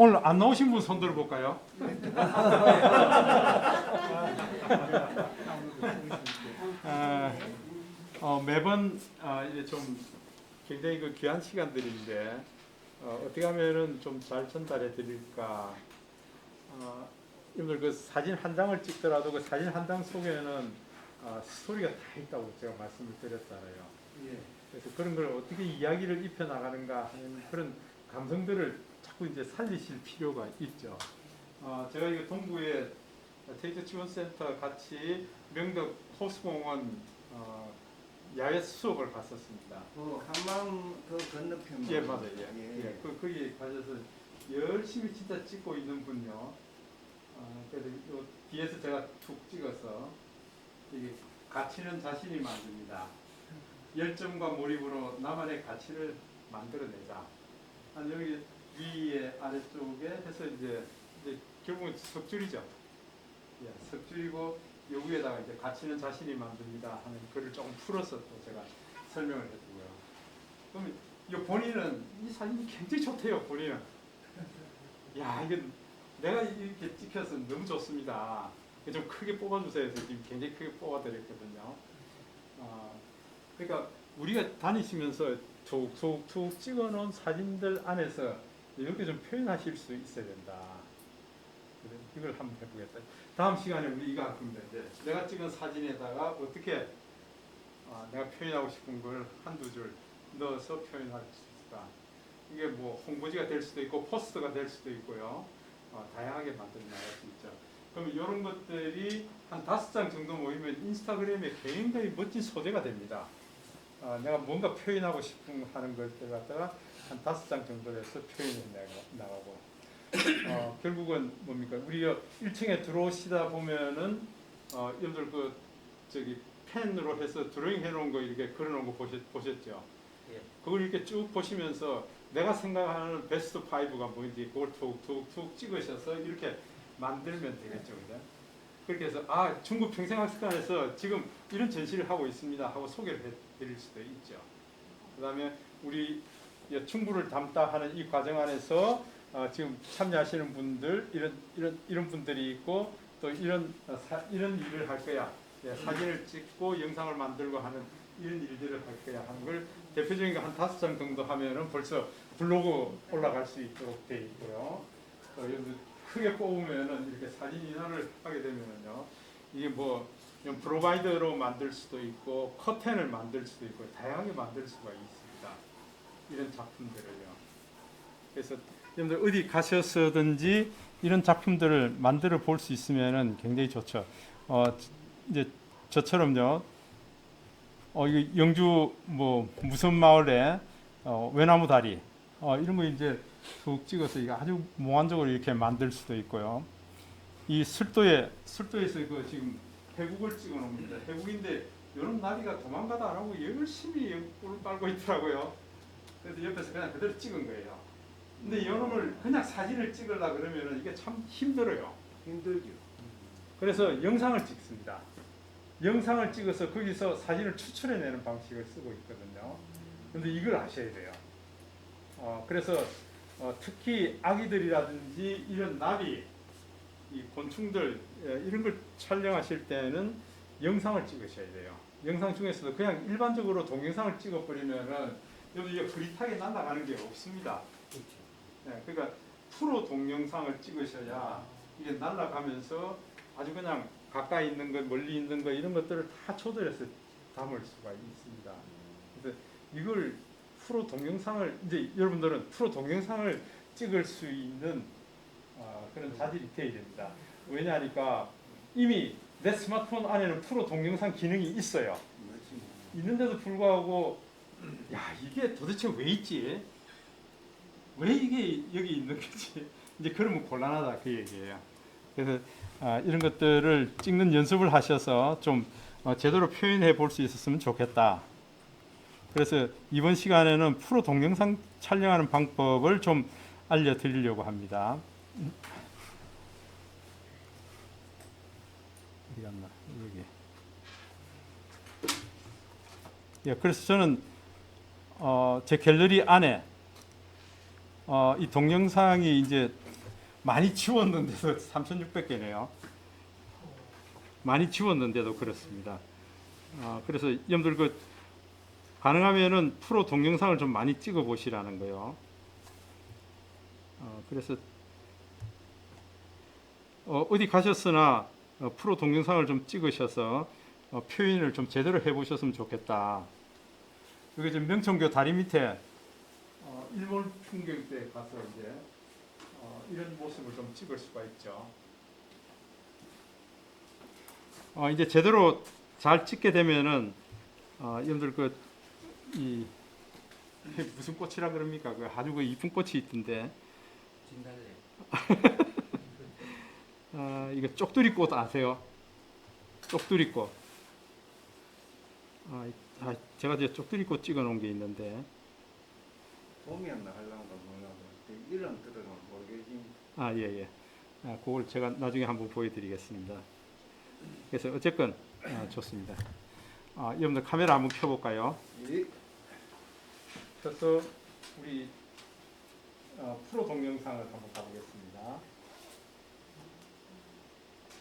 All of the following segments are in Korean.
오늘 안 나오신 분 손 들어볼까요? 매번 이제 좀 굉장히 그 귀한 시간들인데 어떻게 하면은 좀 잘 전달해 드릴까. 여러분들 그 사진 한 장을 찍더라도 그 사진 한 장 속에는 스토리가 다 있다고 제가 말씀을 드렸잖아요. 그래서 그런 걸 어떻게 이야기를 입혀 나가는가 하는 그런 감성들을 자꾸 이제 살리실 필요가 있죠. 제가 이거 동구에 테이크 지원센터 같이 명덕 호수공원 야외 수업을 갔었습니다. 한강 그 건너편. 예, 맞아요. 예. 거기 가셔서 열심히 진짜 찍고 있는 분요. 그래서 요 뒤에서 제가 툭 찍어서 이게 가치는 자신이 만듭니다. 열정과 몰입으로 나만의 가치를 만들어내자. 여기 위에 아래쪽에 해서 이제 결국은 석줄이죠. 예, 석줄이고 여기에다가 이제 가치는 자신이 만듭니다 하는 글을 조금 풀어서 또 제가 설명을 해주고요. 그럼 이 본인은 이 사진이 굉장히 좋대요. 본인은 야 이게 내가 이렇게 찍혀서 너무 좋습니다. 좀 크게 뽑아주세요 해서 지금 굉장히 크게 뽑아드렸거든요. 그러니까 우리가 다니시면서 툭툭툭 찍어놓은 사진들 안에서 이렇게 좀 표현하실 수 있어야 된다. 이걸 한번 해보겠다. 다음 시간에 우리 이거 할 겁니다. 이제 내가 찍은 사진에다가 어떻게 내가 표현하고 싶은 걸 한두 줄 넣어서 표현할 수 있을까. 이게 뭐 홍보지가 될 수도 있고 포스터가 될 수도 있고요. 다양하게 만들어 나갈 수 있죠. 그럼 이런 것들이 한 5장 정도 모이면 인스타그램에 굉장히 멋진 소재가 됩니다. 내가 뭔가 표현하고 싶은 하는 것들 갖다가 한 5장 정도 해서 표현해 나가고 결국은 뭡니까? 우리가 1층에 들어오시다 보면은 여러분들 그 저기 펜으로 해서 드로잉 해놓은 거 이렇게 그려놓은 거 보셨죠? 예. 그걸 이렇게 쭉 보시면서 내가 생각하는 베스트 5가 뭔지 그걸 툭툭툭 찍으셔서 이렇게 만들면 되겠죠, 그죠? 그렇게 해서 중국 평생학습관에서 지금 이런 전시를 하고 있습니다 하고 소개를 해드릴 수도 있죠. 그다음에 우리 충부를 담다 하는 이 과정 안에서 지금 참여하시는 분들 이런 분들이 있고 또 이런 일을 할 거야. 사진을 찍고 영상을 만들고 하는 이런 일들을 할 거야 하는 걸 대표적인 거 한 5장 정도 하면은 벌써 블로그 올라갈 수 있도록 돼 있고요. 크게 뽑으면은 이렇게 사진 인화를 하게 되면은요. 이게 뭐 프로바이더로 만들 수도 있고 커튼을 만들 수도 있고 다양하게 만들 수가 있습니다. 이런 작품들을요. 그래서 여러분들 어디 가셔서든지 이런 작품들을 만들어 볼 수 있으면은 굉장히 좋죠. 이제 저처럼요. 이거 영주 뭐 무슨 마을에 외나무 다리 이런 거 이제 툭 찍어서 이거 아주 몽환적으로 이렇게 만들 수도 있고요. 이 술도에서 그 지금 해국을 찍어 놓습니다. 해국인데 이런 나비가 도망가다 안 하고 열심히 꿀을 빨고 있더라고요. 그래서 옆에서 그냥 그대로 찍은 거예요. 근데 이놈을 그냥 사진을 찍으려 그러면은 이게 참 힘들어요. 힘들죠. 그래서 영상을 찍습니다. 영상을 찍어서 거기서 사진을 추출해내는 방식을 쓰고 있거든요. 근데 이걸 아셔야 돼요. 그래서 특히 아기들이라든지 이런 나비, 이 곤충들 이런 걸 촬영하실 때는 영상을 찍으셔야 돼요. 영상 중에서도 그냥 일반적으로 동영상을 찍어버리면은 여기 이게 흐릿하게 날아가는 게 없습니다. 네, 그러니까 프로 동영상을 찍으셔야 이게 날아가면서 아주 그냥 가까이 있는 것, 멀리 있는 것 이런 것들을 다 초절해서 담을 수가 있습니다. 그래서 이걸 프로 동영상을 이제 여러분들은 프로 동영상을 찍을 수 있는 그런 자질이 되어야 됩니다. 왜냐하니까 이미 내 스마트폰 안에는 프로 동영상 기능이 있어요. 있는데도 불구하고 야 이게 도대체 왜 있지? 왜 이게 여기 있는 거지? 이제 그러면 곤란하다 그 얘기예요. 그래서 이런 것들을 찍는 연습을 하셔서 좀 제대로 표현해 볼 수 있었으면 좋겠다. 그래서 이번 시간에는 프로 동영상 촬영하는 방법을 좀 알려드리려고 합니다. 어디 갔나? 여기. 예, 그래서 저는 제 갤러리 안에 이 동영상이 이제 많이 치웠는데도 3,600개네요. 많이 치웠는데도 그렇습니다. 그래서 여러분들 가능하면은 프로 동영상을 좀 많이 찍어 보시라는 거요. 그래서 어디 가셨으나 프로 동영상을 좀 찍으셔서 표현을 좀 제대로 해보셨으면 좋겠다. 여기 지금 명천교 다리 밑에 일본 풍경 때 가서 이제 이런 모습을 좀 찍을 수가 있죠. 이제 제대로 잘 찍게 되면은 여러분들 이 무슨 꽃이라 그럽니까? 아주 이쁜 꽃이 있던데. 진달래. 이거 쪽두리꽃 아세요? 쪽두리꽃. 제가 이제 쪽두리꽃 찍어 놓은 게 있는데. 봄이었나 하려고 몰라도 이름 들어가 모르겠지. 예. 그걸 제가 나중에 한번 보여드리겠습니다. 그래서 어쨌건 좋습니다. 여러분들 카메라 한번 켜볼까요? 예. 켜서 우리 프로 동영상을 한번 가보겠습니다.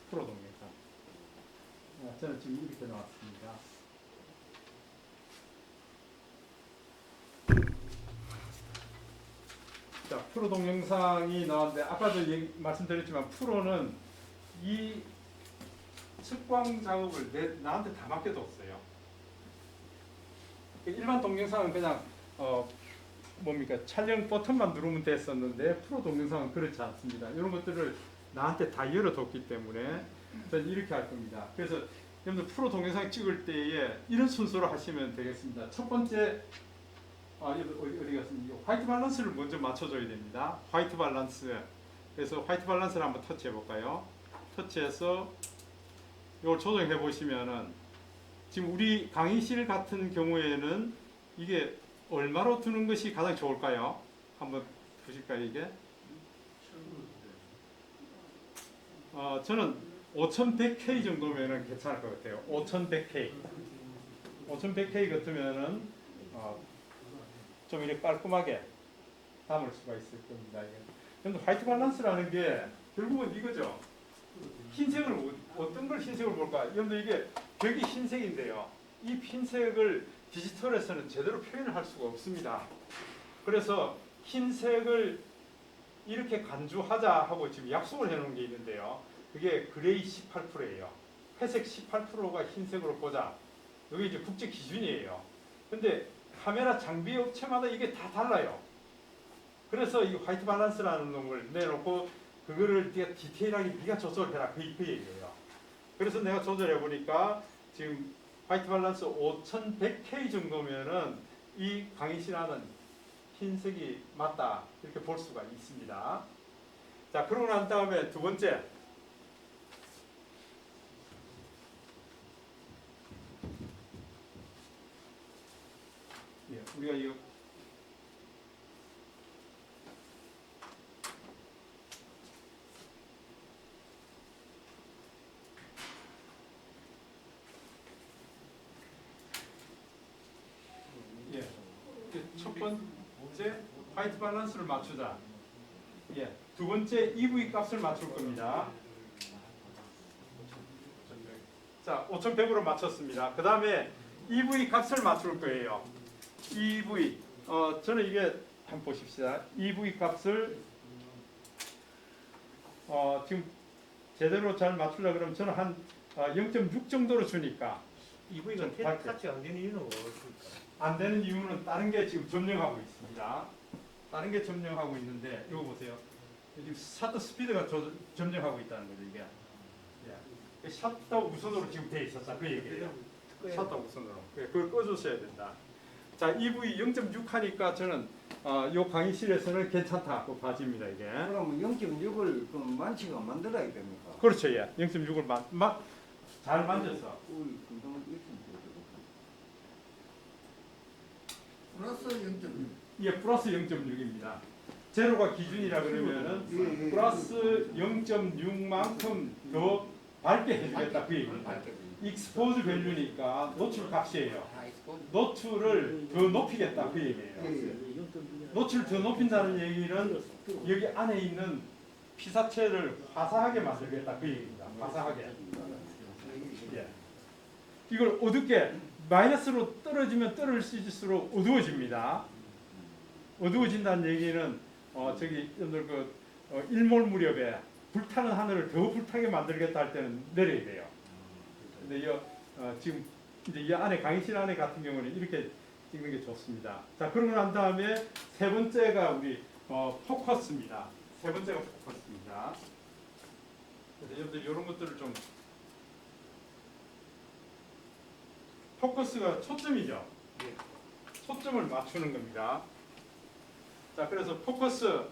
프로 동영상. 저는 지금 이렇게 나왔습니다. 자, 프로 동영상이 나왔는데 아까도 말씀드렸지만 프로는 이 측광 작업을 나한테 다 맡겨뒀어요. 일반 동영상은 그냥 촬영 버튼만 누르면 됐었는데 프로 동영상은 그렇지 않습니다. 이런 것들을 나한테 다 열어뒀기 때문에 저는 이렇게 할 겁니다. 그래서 여러분들 프로 동영상 찍을 때에 이런 순서로 하시면 되겠습니다. 첫 번째 어디 갔습니까? 화이트 밸런스를 먼저 맞춰줘야 됩니다. 화이트 밸런스. 그래서 화이트 밸런스를 한번 터치해 볼까요? 터치해서 이걸 조정해 보시면은 지금 우리 강의실 같은 경우에는 이게 얼마로 두는 것이 가장 좋을까요? 한번 보실까요 이게? 저는 5100K 정도면은 괜찮을 것 같아요. 5100K. 5100K 같으면은 좀 이렇게 깔끔하게 담을 수가 있을 겁니다. 근데 화이트 밸런스라는 게 결국은 이거죠. 흰색을 어떤 걸 흰색으로 볼까? 여러분들 이게 벽이 흰색인데요. 이 흰색을 디지털에서는 제대로 표현을 할 수가 없습니다. 그래서 흰색을 이렇게 간주하자 하고 지금 약속을 해놓은 게 있는데요. 그게 그레이 18%예요. 회색 18%가 흰색으로 보자. 이게 이제 국제 기준이에요. 근데 카메라 장비 업체마다 이게 다 달라요. 그래서 이 화이트 밸런스라는 놈을 내놓고 그거를 네가 디테일하게 네가 조절해라 그 얘기예요. 그래서 내가 조절해 보니까 지금 화이트 밸런스 5100K 정도면은 이 강의실하는 흰색이 맞다 이렇게 볼 수가 있습니다. 자, 그러고 난 다음에 두 번째 우리가 이거 첫 번째 화이트 밸런스를 맞추자. 두 번째 EV 값을 맞출 겁니다. 자, 5100으로 맞췄습니다. 그 다음에 EV 값을 맞출 거예요. EV 저는 이게 한번 보십시다. EV 값을 지금 제대로 잘 맞추려 그러면 저는 한 0.6 정도로 주니까 EV가 터치 안 되는 이유는 무엇일까? 안 되는 이유는 다른 게 지금 점령하고 있습니다. 다른 게 점령하고 있는데 이거 보세요. 지금 셔터 스피드가 점령하고 있다는 거죠 이게. 셔터 우선으로 지금 돼 있었다 그 얘기예요. 셔터 우선으로. 그걸 꺼주셔야 된다. 자, EV 0.6 하니까 저는 요 강의실에서는 괜찮다고 봐집니다 이게. 그러면 0.6을 그럼 만치가 만들어야 됩니까? 그렇죠, 0.6을 잘 만져서. 플러스 0.6. 플러스 0.6입니다. 제로가 기준이라 그러면은 플러스 0.6만큼 더 밝게 해주겠다 그 얘기입니다. 익스포즈 밸류니까 노출 값이에요. 노출을 더 높이겠다 그 얘기예요. 노출을 더 높인다는 얘기는 여기 안에 있는 피사체를 화사하게 만들겠다 그 얘기입니다. 화사하게. 예. 이걸 어둡게 마이너스로 떨어지면 떨어질수록 어두워집니다. 어두워진다는 얘기는 저기 여러분들 일몰 무렵에 불타는 하늘을 더 불타게 만들겠다 할 때는 내려야 돼요. 근데 지금 이제 이 안에 강의실 안에 같은 경우는 이렇게 찍는 게 좋습니다. 자, 그러고 난 다음에 세 번째가 우리 포커스입니다. 세 번째가 포커스입니다. 그래서 여러분들 이런 것들을 좀 포커스가 초점이죠. 초점을 맞추는 겁니다. 자, 그래서 포커스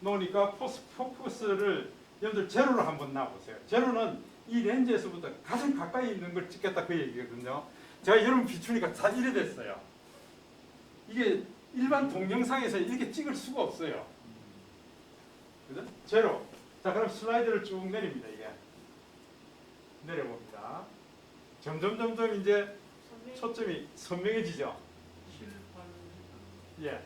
놓으니까 포커스를 여러분들 제로로 한번 놔보세요. 제로는 이 렌즈에서부터 가장 가까이 있는 걸 찍겠다 그 얘기거든요. 제가 여러분 비추니까 다 이래 됐어요. 이게 일반 동영상에서 이렇게 찍을 수가 없어요. 그죠? 제로. 자, 그럼 슬라이드를 쭉 내립니다. 이게 내려봅니다. 점점 이제 초점이 선명해지죠. 예.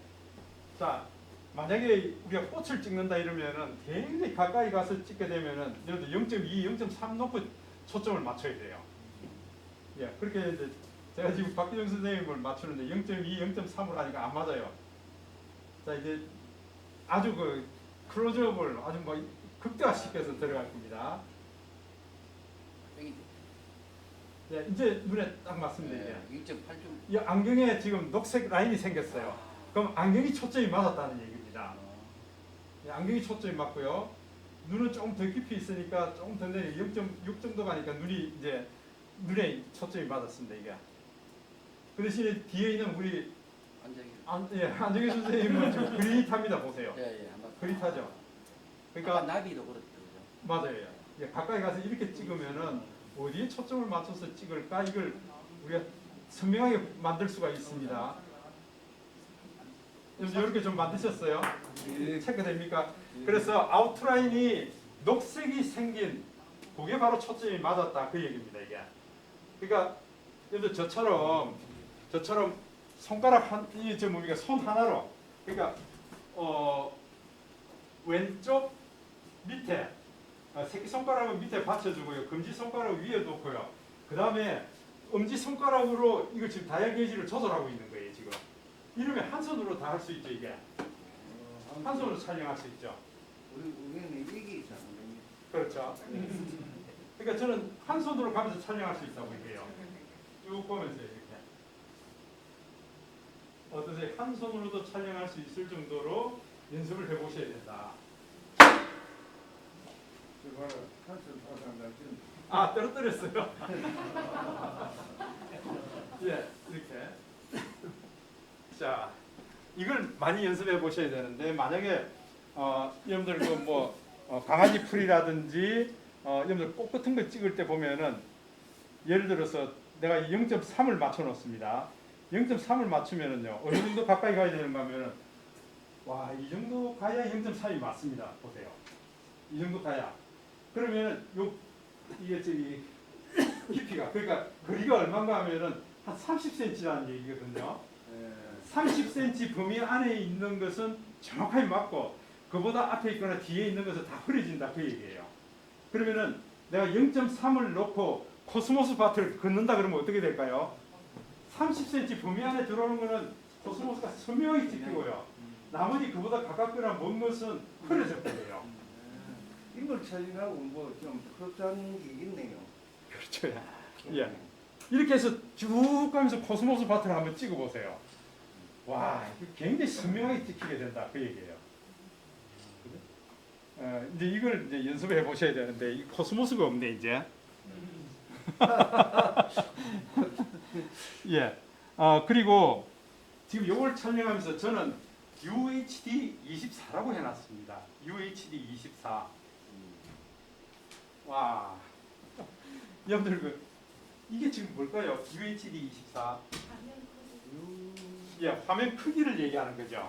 자, 만약에 우리가 꽃을 찍는다 이러면은 굉장히 가까이 가서 찍게 되면은 예를 들어 0.2, 0.3 놓고 초점을 맞춰야 돼요. 예, 그렇게 이제 제가 지금 박기정 선생님을 맞추는데 0.2, 0.3으로 하니까 안 맞아요. 자, 이제 아주 클로즈업을 아주 극대화시켜서 들어갈 겁니다. 예, 이제 눈에 딱 맞습니다. 이게 1.8점. 이 안경에 지금 녹색 라인이 생겼어요. 그럼 안경이 초점이 맞았다는 얘기입니다. 예, 안경이 초점이 맞고요. 눈은 조금 더 깊이 있으니까 조금 더 내려 0.6 정도 가니까 눈에 초점이 맞았습니다. 이게. 그 대신에 뒤에 있는 우리 안정희 선생님은 지금 그릿합니다. 보세요. 그릿하죠. 그러니까 나비도 그렇죠. 맞아요. 예, 가까이 가서 이렇게 찍으면은 어디에 초점을 맞춰서 찍을까 이걸 우리가 선명하게 만들 수가 있습니다. 이렇게 좀 만드셨어요? 체크됩니까? 그래서 아웃라인이 녹색이 생긴 그게 바로 초점이 맞았다 그 얘기입니다. 이게. 그러니까 여러분 저처럼 손가락 이저 뭡니까 손 하나로 그러니까 왼쪽 밑에 새끼손가락은 밑에 받쳐주고요. 검지손가락 위에 놓고요. 그 다음에 엄지손가락으로 이거 지금 다이얼 게이지를 조절하고 있는 거예요. 지금. 이러면 한 손으로 다 할 수 있죠. 이게. 한 손으로 촬영할 수 있죠. 우리는 이게 있잖아. 그렇죠. 그러니까 저는 한 손으로 가면서 촬영할 수 있다고 얘기해요. 쭉 보면서 이렇게. 어떠세요? 한 손으로도 촬영할 수 있을 정도로 연습을 해보셔야 된다. 아, 떨어뜨렸어요. 예, 이렇게. 자, 이걸 많이 연습해 보셔야 되는데 만약에 여러분들 강아지 풀이라든지 여러분들 꽃 같은 거 찍을 때 보면은 예를 들어서 내가 0.3을 맞춰 놓습니다. 0.3을 맞추면은요 어느 정도 가까이 가야 되는가 하면은 와, 이 정도 가야 0.3이 맞습니다. 보세요. 이 정도 가야. 그러면은 이게 저기 깊이가 그러니까 거리가 얼마인가 하면은 한 30cm라는 얘기거든요. 30cm 범위 안에 있는 것은 정확하게 맞고 그보다 앞에 있거나 뒤에 있는 것은 다 흐려진다 그 얘기예요. 그러면은 내가 0.3을 놓고 코스모스 밭을 걷는다 그러면 어떻게 될까요? 30cm 범위 안에 들어오는 것은 코스모스가 선명하게 찍히고요. 나머지 그보다 가깝거나 먼 것은 흐려져 버려요. 이걸 촬영하고 좀 흡사한 게 있네요. 그렇죠. 예. 이렇게 해서 쭉 가면서 코스모스 밭을 한번 찍어보세요. 와, 굉장히 선명하게 찍히게 된다 그 얘기예요. 이제 이걸 이제 연습해 보셔야 되는데 이 코스모스가 없네 이제. 예. 그리고 지금 이걸 촬영하면서 저는 UHD 24라고 해놨습니다. UHD 24. 와, 여러분들 이게 지금 뭘까요? UHD 24. 예, 화면 크기를 얘기하는 거죠.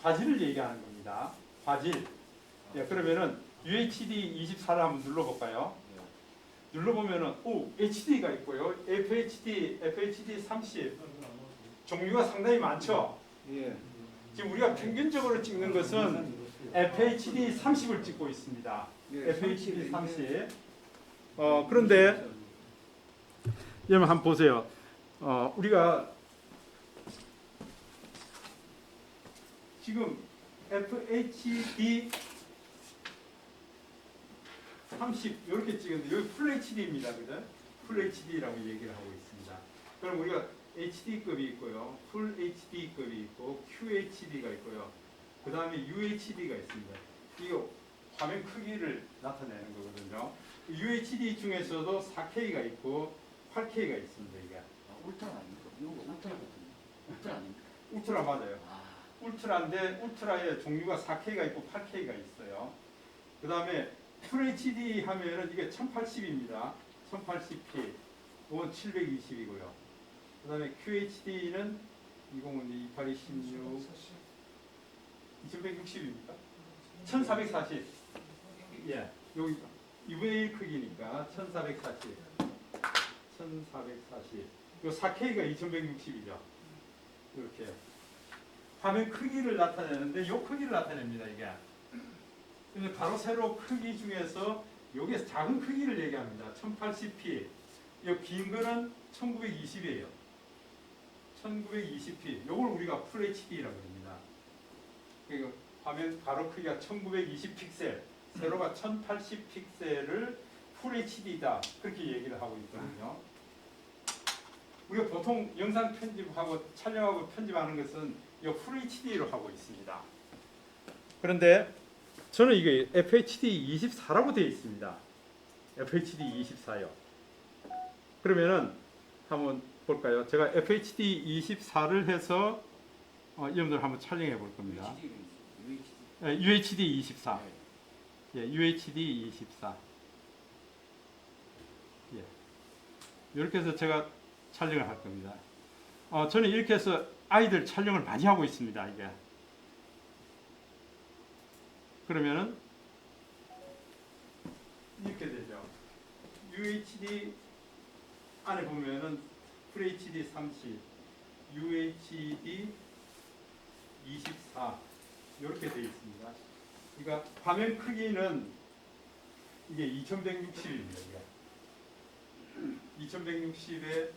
화질을 얘기하는 겁니다. 화질. 예, 그러면은 UHD 24를 한번 눌러볼까요? 눌러보면은 HD가 있고요. FHD 30 종류가 상당히 많죠. 예. 지금 우리가 평균적으로 찍는 것은 FHD 30을 찍고 있습니다. 예, FHD 30. 30. 그런데 여러분 한번 보세요. 우리가 지금 FHD 30 이렇게 찍었는데 여기 풀 HD입니다. 그죠? 풀 HD라고 얘기를 하고 있습니다. 그럼 우리가 HD급이 있고요. 풀 HD급이 있고 QHD가 있고요. 그 다음에 UHD가 있습니다. 이거 화면 크기를 나타내는 거거든요. UHD 중에서도 4K가 있고 8K가 있습니다. 이게 울트라 아닙니까? 이거 울트라 같은데. 울트라 아닙니까? 울트라 맞아요. 아, 울트라인데 울트라의 종류가 4K가 있고 8K가 있어요. 그 다음에 FHD 하면은 이게 1080입니다. 1080p, 이건 720이고요. 그 다음에 QHD는 2052, 2826, 2160입니까? 1440. 예, 여기 2분의 1 크기니까 1440. 1440. 요 4K가 2160이죠. 이렇게. 화면 크기를 나타내는데 요 크기를 나타냅니다, 이게. 근데 바로 세로 크기 중에서 요게 작은 크기를 얘기합니다. 1080p. 요 긴 거는 1920이에요. 1920p. 요걸 우리가 풀 HD라고 합니다. 그러니까 화면 가로 크기가 1920 픽셀, 세로가 1080 픽셀을 풀 HD다. 그렇게 얘기를 하고 있거든요. 우리가 보통 영상 편집하고 촬영하고 편집하는 것은 이 풀 HD로 하고 있습니다. 그런데 저는 이게 FHD 24라고 되어 있습니다. FHD 24요. 그러면은 한번 볼까요? 제가 FHD 24를 해서 여러분들 한번 촬영해 볼 겁니다. UHD 24. 예, UHD 24. 예. 이렇게 해서 제가 촬영을 할 겁니다. 저는 이렇게 해서 아이들 촬영을 많이 하고 있습니다. 이게. 그러면은 이렇게 되죠. UHD 안에 보면은 FHD 30, UHD 24 이렇게 되어 있습니다. 그러니까 화면 크기는 이게 2160입니다. 2160에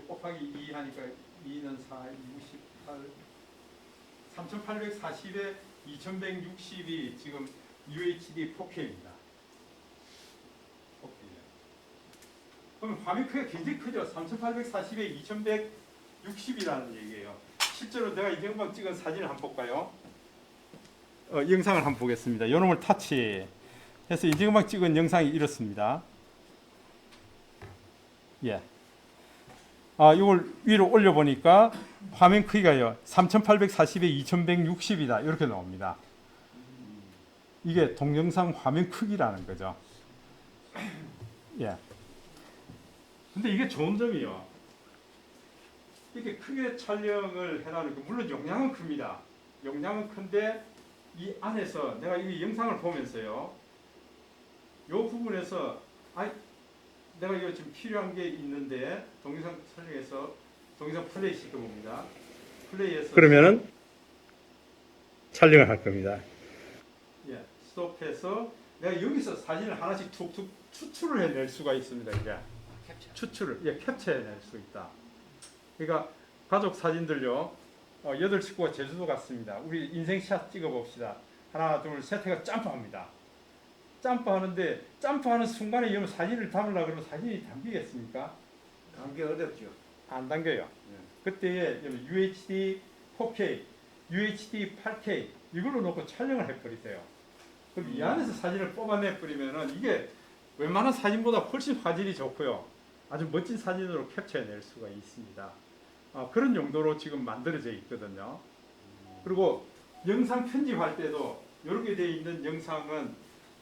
곱하기 2 하니까 2는 4, 68, 3840에 2160이 지금 UHD 4K입니다. 4K. 그럼 화면 크기가 굉장히 크죠. 3840에 2160이라는 얘기예요. 실제로 내가 이정방 찍은 사진을 한번 볼까요? 영상을 한번 보겠습니다. 요놈을 타치해서 이정방 찍은 영상이 이렇습니다. 예. 이걸 위로 올려보니까 화면 크기가요 3840에 2160이다 이렇게 나옵니다. 이게 동영상 화면 크기라는 거죠. 예. 근데 이게 좋은 점이요. 이렇게 크게 촬영을 해라는 거 물론 용량은 큽니다. 용량은 큰데 이 안에서 내가 이 영상을 보면서요. 요 부분에서 내가 이거 지금 필요한 게 있는데 동영상 촬영해서 동영상 플레이 시켜봅니다. 플레이해서 그러면은 촬영을 할 겁니다. 예, 스톱해서 내가 여기서 사진을 하나씩 툭툭 추출을 해낼 수가 있습니다. 이제 추출을 캡처해낼 수 있다. 그러니까 가족 사진들요. 8식구가 제주도 갔습니다. 우리 인생샷 찍어봅시다. 하나 둘 셋 해가 점프합니다. 점프하는데 점프하는 순간에 여러분 사진을 담으려고 그러면 사진이 담기겠습니까? 담기 어렵죠. 안 담겨요. 그때 UHD 4K, UHD 8K 이걸로 놓고 촬영을 해버리세요. 그럼 이 안에서 사진을 뽑아내버리면은 이게 웬만한 사진보다 훨씬 화질이 좋고요. 아주 멋진 사진으로 캡처해낼 수가 있습니다. 그런 용도로 지금 만들어져 있거든요. 그리고 영상 편집할 때도 이렇게 되어 있는 영상은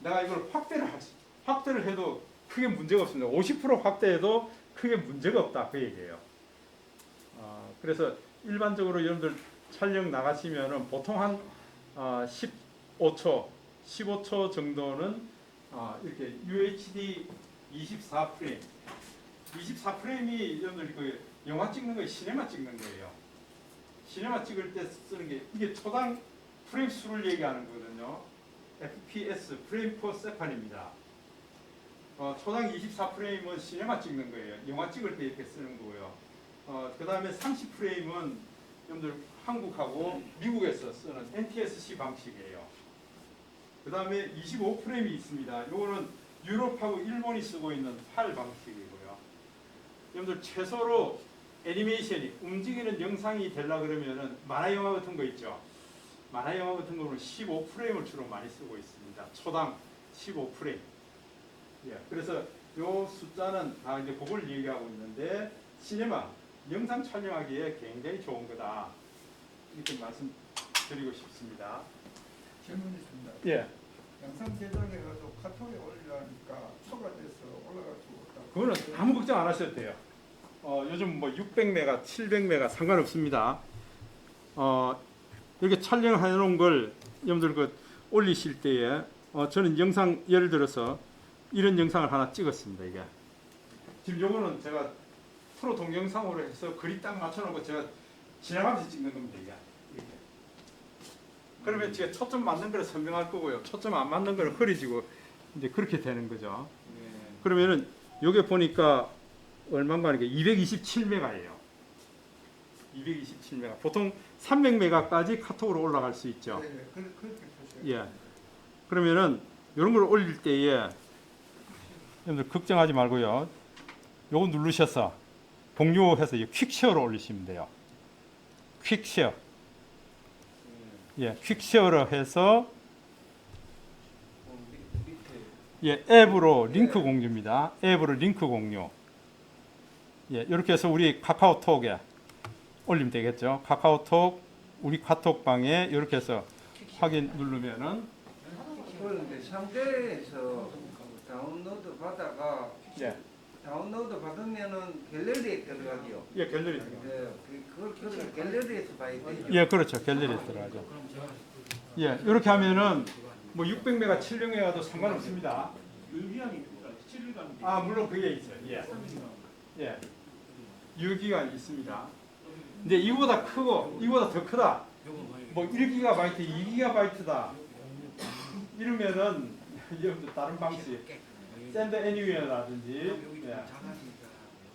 내가 이걸 확대를 해도 크게 문제가 없습니다. 50% 확대해도 크게 문제가 없다 그 얘기예요. 그래서 일반적으로 여러분들 촬영 나가시면은 보통 한 15초, 15초 정도는 이렇게 UHD 24프레임, 24프레임이 여러분들 그 영화 찍는 거예요, 시네마 찍는 거예요. 시네마 찍을 때 쓰는 게 이게 초당 프레임 수를 얘기하는 거거든요. FPS, 프레임 퍼 세컨입니다. 초당 24프레임은 시네마 찍는 거예요. 영화 찍을 때 이렇게 쓰는 거고요. 그 다음에 30프레임은 여러분들 한국하고 미국에서 쓰는 NTSC 방식이에요. 그 다음에 25프레임이 있습니다. 이거는 유럽하고 일본이 쓰고 있는 PAL 방식이고요. 여러분들 최소로 애니메이션이 움직이는 영상이 되려 그러면은 만화 영화 같은 거 있죠. 만화 영화 같은 거는 15프레임을 주로 많이 쓰고 있습니다. 초당 15프레임. 예, 그래서 요 숫자는 다 이제 그걸 얘기하고 있는데 시네마 영상 촬영하기에 굉장히 좋은 거다. 이렇게 말씀드리고 싶습니다. 질문이 있습니다. 예, 영상 제작해가지고 카톡에 올리려니까 초과돼서 올라갈 수가 없다. 그거는 아무 걱정 안 하셔도 돼요. 요즘 뭐 600메가, 700메가 상관없습니다. 이렇게 촬영해 놓은 걸 여러분들 그 올리실 때에 저는 영상 예를 들어서 이런 영상을 하나 찍었습니다. 이게 지금 요거는 제가 프로 동영상으로 해서 거리 딱 맞춰놓고 제가 지나가면서 찍는 겁니다. 이게 이렇게. 그러면 제가 초점 맞는 걸 선명할 거고요. 초점 안 맞는 걸 흐려지고 이제 그렇게 되는 거죠. 그러면은 요게 보니까 얼마인가 하니까 227메가예요. 227메가. 보통 300메가까지 카톡으로 올라갈 수 있죠. 네, 그렇게 표시해요. 예. 그러면은 이런 걸 올릴 때에 여러분들 걱정하지 말고요. 요거 누르셔서 공유해서 퀵쉐어로 올리시면 돼요. 퀵쉐어. 예, 퀵쉐어로 해서 예, 앱으로 링크 공유입니다. 앱으로 링크 공유. 예, 이렇게 해서 우리 카카오톡에 올리면 되겠죠. 카카오톡 우리 카톡방에 이렇게 해서 확인 누르면은 그런데 상대에서 다운로드 받다가 예, 다운로드 받으면은 갤러리에 들어가죠. 예, 갤러리 들어가. 네, 그걸 갤러리에서 봐야 되죠. 예, 그렇죠. 갤러리에 들어가죠. 예, 이렇게 하면은 뭐 600메가, 700메가도 상관없습니다. 유기한이 7일간 아, 물론 그게 있어요. 예. 예. 유기가 있습니다. 근데 이거보다 크고 이거보다 더 크다. 뭐 1GB, 2GB다. 이러면은 여러분들 다른 방식, 샌드 애니웨어라든지 예.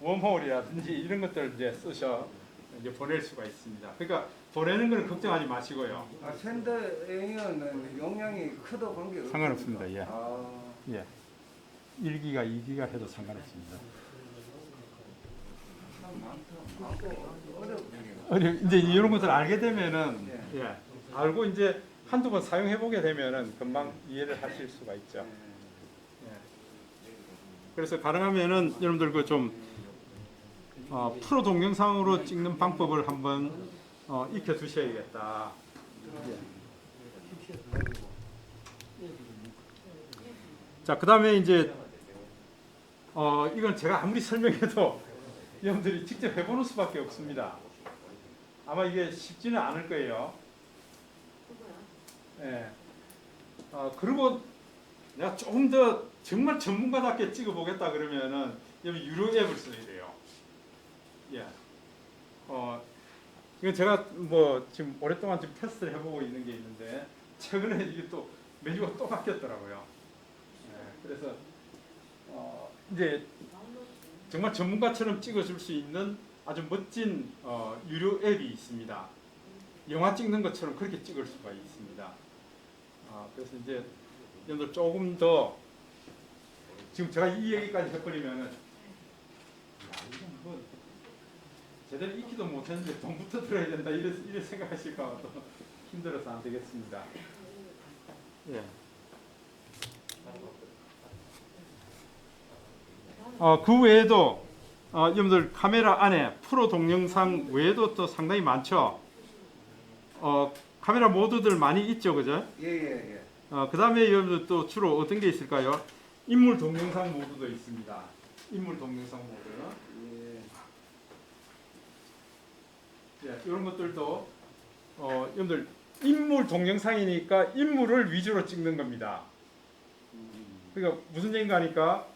웜홀이라든지 이런 것들 이제 쓰셔 이제 보낼 수가 있습니다. 그러니까 보내는 거는 걱정하지 마시고요. 아, 샌드 A는 용량이 크도 관계없습니다. 상관없습니다. 예. 아, 예. 1기가, 2기가 해도 상관없습니다. 참 많고 어렵네요. 이제 이런 것들 알게 되면은 예. 알고 이제 한두 번 사용해 보게 되면은 금방 이해를 하실 수가 있죠. 예. 그래서 가능하면은 여러분들 그 좀 프로 동영상으로 찍는 방법을 한번 익혀 두셔야겠다. 자, 그다음에 이제 이건 제가 아무리 설명해도 여러분들이 직접 해보는 수밖에 없습니다. 아마 이게 쉽지는 않을 거예요. 예. 그리고 내가 조금 더 정말 전문가답게 찍어보겠다 그러면은 여기 유료 앱을 써야 돼요. 예. 이건 제가 뭐 지금 오랫동안 지금 테스트를 해보고 있는 게 있는데 최근에 이게 또 메뉴가 또 바뀌었더라고요. 예. 그래서 이제 정말 전문가처럼 찍어줄 수 있는 아주 멋진 유료 앱이 있습니다. 영화 찍는 것처럼 그렇게 찍을 수가 있습니다. 그래서 이제 여러분들 조금 더 지금 제가 이 얘기까지 해버리면은 이건 뭐 제대로 익히도 못했는데 돈부터 들어야 된다 이래 생각하실까 또 힘들어서 안 되겠습니다. 예. 그 외에도 여러분들 카메라 안에 프로 동영상 외에도 또 상당히 많죠. 카메라 모드들 많이 있죠, 그죠? 예예예. 그 다음에 여러분들 또 주로 어떤 게 있을까요? 인물 동영상 모드도 있습니다. 인물 동영상 모드. 예, 이런 것들도 여러분들 인물 동영상이니까 인물을 위주로 찍는 겁니다. 그러니까 무슨 얘기인가 하니까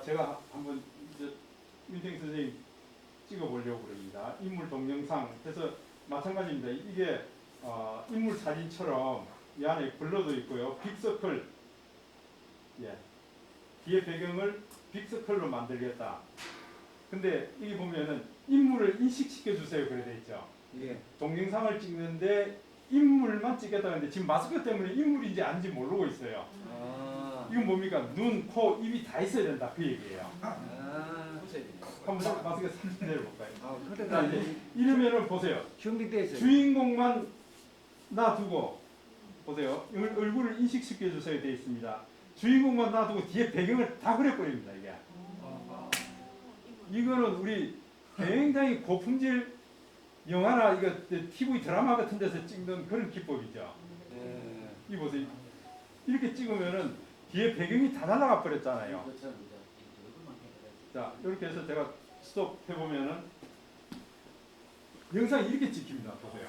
제가 한번 이제 윤택 선생님 찍어보려고 그럽니다. 인물 동영상. 그래서 마찬가지입니다. 이게 인물 사진처럼 이 안에 블러도 있고요. 빅서클. 예. 뒤에 배경을 빅서클로 만들겠다. 근데 여기 보면은 인물을 인식시켜 주세요. 그래 돼 있죠. 예. 동영상을 찍는데 인물만 찍겠다는데 지금 마스크 때문에 인물인지 아닌지 모르고 있어요. 아. 이건 뭡니까? 눈, 코, 입이 다 있어야 된다. 그 얘기예요. 아. 한번 마스크 사진 내려볼까요? 아, 자, 그러니까 이제 이러면은 보세요. 준비돼 있어요. 주인공만 놔두고 보세요. 얼굴을 인식시켜 주셔야 되어 있습니다. 주인공만 놔두고 뒤에 배경을 다 그려버립니다. 이게. 이거는 우리 굉장히 고품질 영화나 이거 TV 드라마 같은 데서 찍는 그런 기법이죠. 예. 이 보세요. 이렇게 찍으면은 뒤에 배경이 다 날아가 버렸잖아요. 자, 이렇게 해서 제가 스톱 해보면은 영상이 이렇게 찍힙니다. 보세요.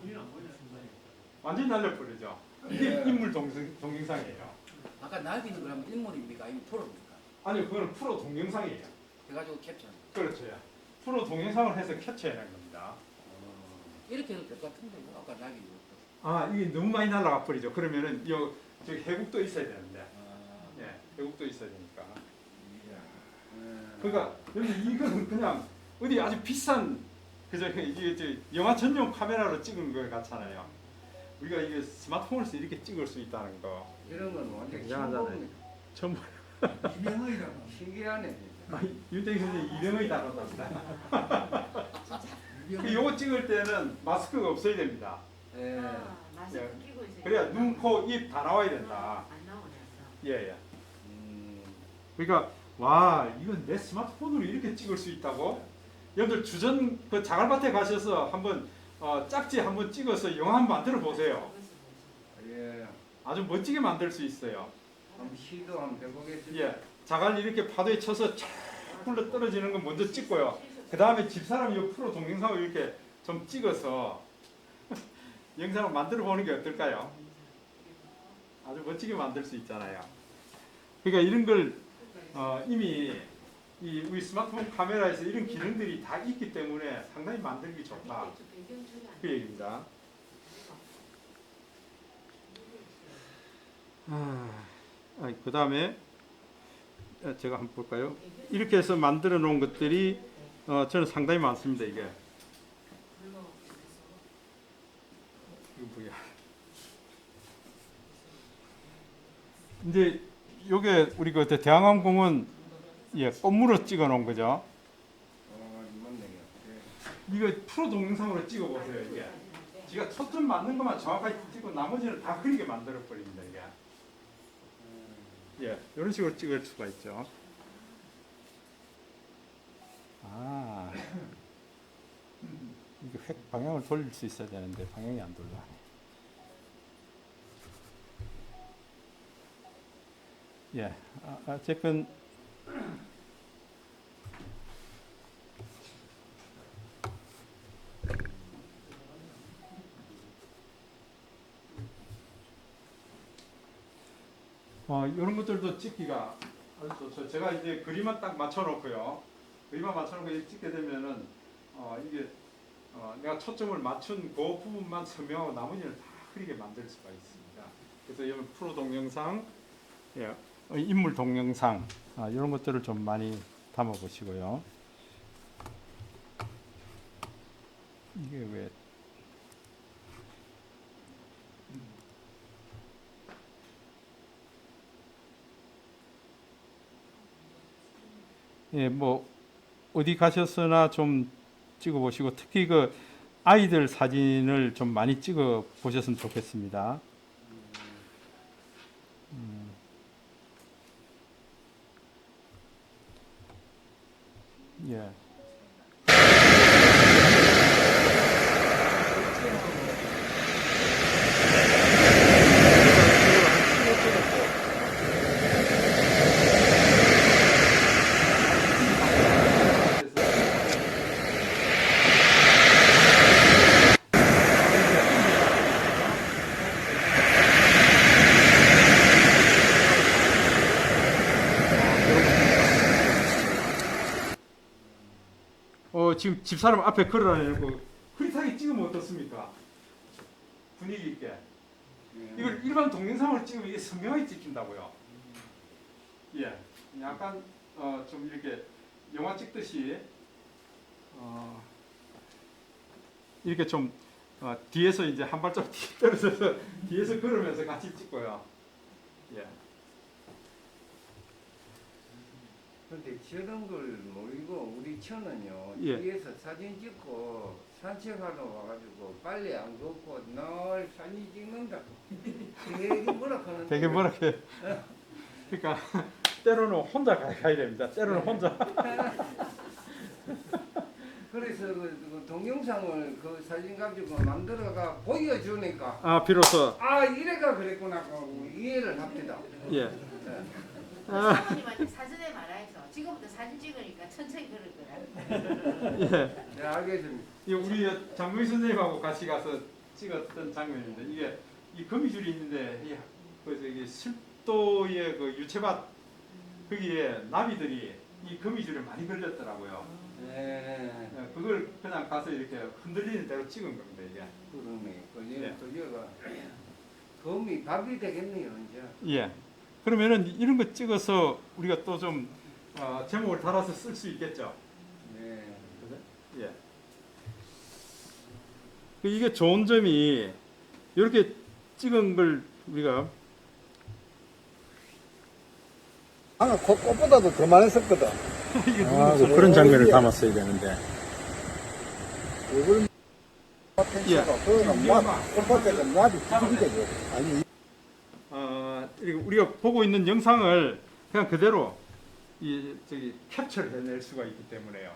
이는 안 보이네. 완전히 날려버리죠. 이게 예. 인물 동영상이에요. 아까 날비는 그러면 인물입니까? 아니면 프로입니까? 아니, 그거는 프로 동영상이에요. 해가지고 캡처하는 그렇죠. 예. 프로 동영상을 해서 캡처해낸 겁니다. 이렇게 해도 될 것 같은데 아까 날비 아, 이게 너무 많이 날아가 버리죠. 그러면은 저기 해국도 있어야 되는데, 아, 예, 해국도 있어야 되니까. 예. 그러니까 여러분 이거는 그냥 어디 아주 비싼 그저 이게 저 영화 전용 카메라로 찍은 거 같잖아요. 우리가 이게 스마트폰을 써 이렇게 찍을 수 있다는 거 이런 건 완전 굉장하잖아요. 신기합니다. 처음 이명의라고. 신기하네. 윤택 선생님 이름의 단어답니다. 그 요거 찍을 때는 마스크가 없어야 됩니다. 예. 마스크 끼고 이제 그래야 눈, 코, 입 다 나와야 된다. 안 나오냐서. 예, 예. 음. 그러니까 와 이건 내 스마트폰으로 이렇게 찍을 수 있다고? 여러분들 주전 그 자갈밭에 가셔서 한번 짝지 한번 찍어서 영화 한번 만들어 보세요. 예. 아주 멋지게 만들 수 있어요. 한번 시도 한번 해보겠습니다. 예, 자갈 이렇게 파도에 쳐서 쫙 굴러 떨어지는 거 먼저 찍고요. 그 다음에 집사람 이 프로 동영상을 이렇게 좀 찍어서 영상을 만들어 보는 게 어떨까요? 아주 멋지게 만들 수 있잖아요. 그러니까 이런 걸 이미 우리 스마트폰 카메라에서 이런 기능들이 다 있기 때문에 상당히 만들기 좋다. 그 얘기입니다. 그 다음에 제가 한번 볼까요? 이렇게 해서 만들어 놓은 것들이 저는 상당히 많습니다. 이게 이거 뭐야? 이제 요게 우리 그 대한항공은 꽃무로 찍어 놓은 거죠. 맞네요. 예. 이거 프로 동영상으로 찍어 보세요. 이게 제가 초점 맞는 것만 정확하게 찍고 나머지는 다 그리게 만들어 버립니다. 이게 이런 식으로 찍을 수가 있죠. 아, 이게 획 방향을 돌릴 수 있어야 되는데 방향이 안 돌려. 예, 어쨌든 이런 것들도 찍기가 아주 좋죠. 제가 이제 그림만 딱 맞춰놓고요. 그림만 맞춰놓고 이렇게 찍게 되면은 이게 내가 초점을 맞춘 그 부분만 설명하고 나머지는 다 흐리게 만들 수가 있습니다. 그래서 이런 프로 동영상, 인물 동영상 이런 것들을 좀 많이 담아 보시고요. 이게 왜? 뭐 어디 가셨으나 좀 찍어 보시고 특히 그 아이들 사진을 좀 많이 찍어 보셨으면 좋겠습니다. 예. 지금 집사람 앞에 걸어내고 흐릿하게 찍으면 어떻습니까? 분위기 있게. 예. 이걸 일반 동영상으로 찍으면 이게 선명하게 찍힌다고요. 예, 약간 좀 이렇게 영화 찍듯이 이렇게 좀 뒤에서 이제 한 발짝 뒤 떨어져서 뒤에서 걸으면서 같이 찍고요. 예. 근데 저런 걸 모르고 우리 처는요 예. 뒤에서 사진 찍고 산책하러 와가지고 빨리 안 걷고 늘 사진 찍는다. 되게 뭐라 하는데. 되게 뭐라게. 그러니까 때로는 혼자 가야 됩니다. 때로는 혼자. 그래서 그 동영상을 그 사진 가지고 만들어가 보여주니까 비로소 아 이래가 그랬구나 하고 이해를 합니다. 예. 사모님한테 사전에 말해서 지금부터 사진 찍으니까 천천히 걸을 거라. 예. 네 알겠습니다. 이 우리 장명희 선생님하고 같이 가서 찍었던 장면인데 이게 이 거미줄이 있는데 그래서 이게 술도의 그 유채밭 거기에 나비들이 이 거미줄에 많이 걸렸더라고요. 네 예, 그걸 그냥 가서 이렇게 흔들리는 대로 찍은 겁니다 이게. 그러네. 예. 그녀가 검이 밥이 되겠네요 이제. 예. 그러면은 이런 거 찍어서 우리가 또 좀 제목을 달아서 쓸 수 있겠죠. 네. 예. 이게 좋은 점이 이렇게 찍은 걸 우리가 꽃보다도 더 많이 썼거든. 그런 장면을 담았어야 되는데. 이걸 예. 그거는 꽃밭에는 나비 부족이죠. 아니 이렇게 우리가 보고 있는 영상을 그냥 그대로 캡처를 해낼 수가 있기 때문에요.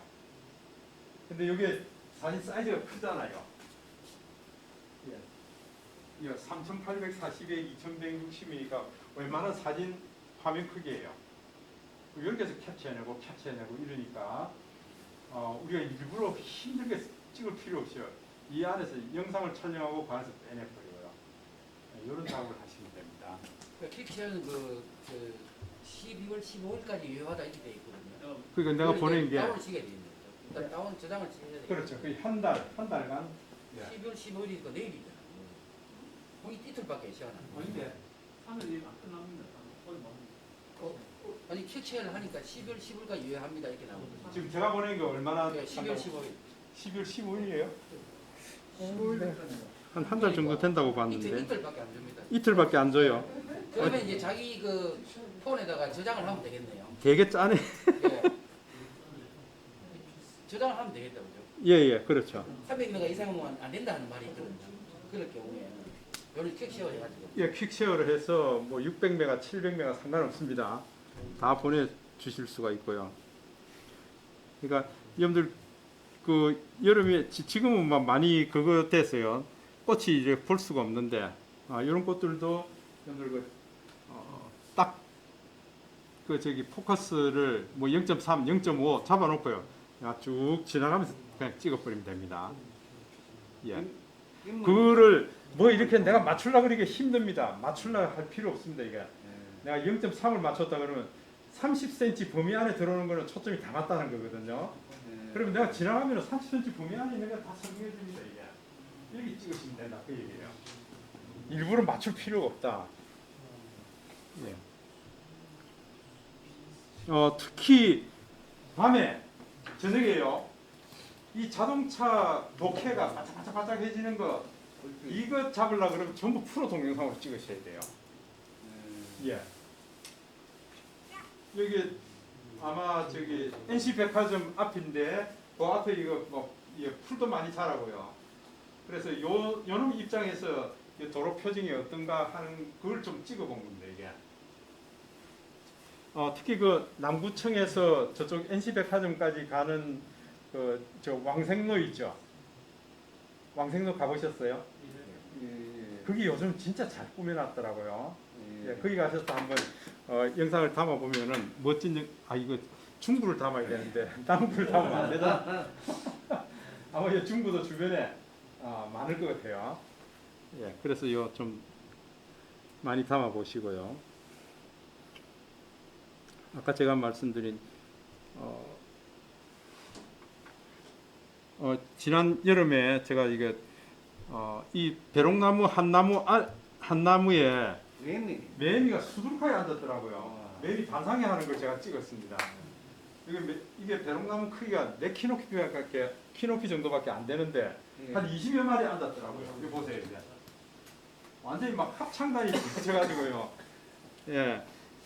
근데 이게 사진 사이즈가 크잖아요. 예. 이거 3840에 2160이니까 웬만한 사진 화면 크기예요. 이렇게 해서 캡처해내고 이러니까 우리가 일부러 힘들게 찍을 필요 없어요. 이 안에서 영상을 촬영하고 그 안에서 빼내버려요. 이런 작업을 하시면 됩니다. 킥체는 그 12월 15일까지 유효하다 이렇게 돼 있거든요. 그러니까 내가 보낸 게 다운을 시켜야 됩니다. 일단 다운 저장을 시켜야 돼요. 그렇죠. 거의 한 달간. 예. 12월 15일이니까 내일이잖아. 거의 이틀밖에 시간 안 돼. 아닌데 하면 이안 끝납니다. 거의 뭐 아니 킥체를 하니까 12월 15일까지 유효합니다 이렇게 나오거든요. 지금 제가 보낸 게 얼마나? 네, 12월 15일. 12월 15일이에요? 15일 한 달 정도 된다고 봤는데 이틀밖에 안 줍니다. 이틀밖에 안 줘요. 그러면 이제 자기 그 폰에다가 저장을 하면 되겠네요. 되게 짜네. 예. 저장을 하면 되겠다 그죠? 예예 그렇죠. 300메가 이상은 안 된다는 말이 있거든요. 그럴 경우에 요런 퀵쉐어 해가지고 예 퀵쉐어를 해서 뭐 600메가, 700메가 상관없습니다. 다 보내주실 수가 있고요. 그러니까 여러분들 그 여름에 지금은 막 많이 그거 됐어요. 꽃이 이제 볼 수가 없는데 이런 꽃들도 여러분들 딱 그 포커스를 뭐 0.3, 0.5 잡아놓고요. 쭉 지나가면서 그냥 찍어버리면 됩니다. 예. 그거를 뭐 이렇게 내가 맞추려고 그러기 힘듭니다. 맞추려고 할 필요 없습니다. 이게 내가 0.3을 맞췄다 그러면 30cm 범위 안에 들어오는 거는 초점이 다 맞다는 거거든요. 그러면 내가 지나가면 30cm 범위 안에 있는 거 다 설명해 줍니다. 이게 여기 찍으시면 된다 그 얘기예요. 일부러 맞출 필요가 없다. 예. 특히 밤에 저녁에요. 이 자동차 목해가 바짝바짝해지는 거 이거 잡으려고 그러면 전부 프로 동영상으로 찍으셔야 돼요. 예. 여기 아마 저기 NC백화점 앞인데 그 앞에 이거 뭐 풀도 많이 자라고요. 그래서 요놈 입장에서 이 도로 표정이 어떤가 하는 그걸 좀 찍어본 겁니다 이게. 특히 그 남구청에서 저쪽 NC백화점까지 가는 그 저 왕생로 있죠. 왕생로 가보셨어요? 거기 요즘 진짜 잘 꾸며놨더라고요. 예, 거기 가셔서 한번 영상을 담아 보면은 멋진 이거 중구를 담아야 되는데 남구를 담으면 안 되잖아. 아마 이 중구도 주변에 많을 것 같아요. 예, 그래서 요 좀 많이 담아 보시고요. 아까 제가 말씀드린 지난 여름에 제가 이게 이 배롱나무 한 나무에 매미. 매미가 수두룩하게 앉았더라고요. 매미 단상에 하는 걸 제가 찍었습니다. 이게 배롱나무 크기가 내 키높이 정도밖에 안 되는데 한 20여 마리 앉았더라고요. 이거 보세요. 이제. 완전히 막 합창단이 붙여가지고요. 예.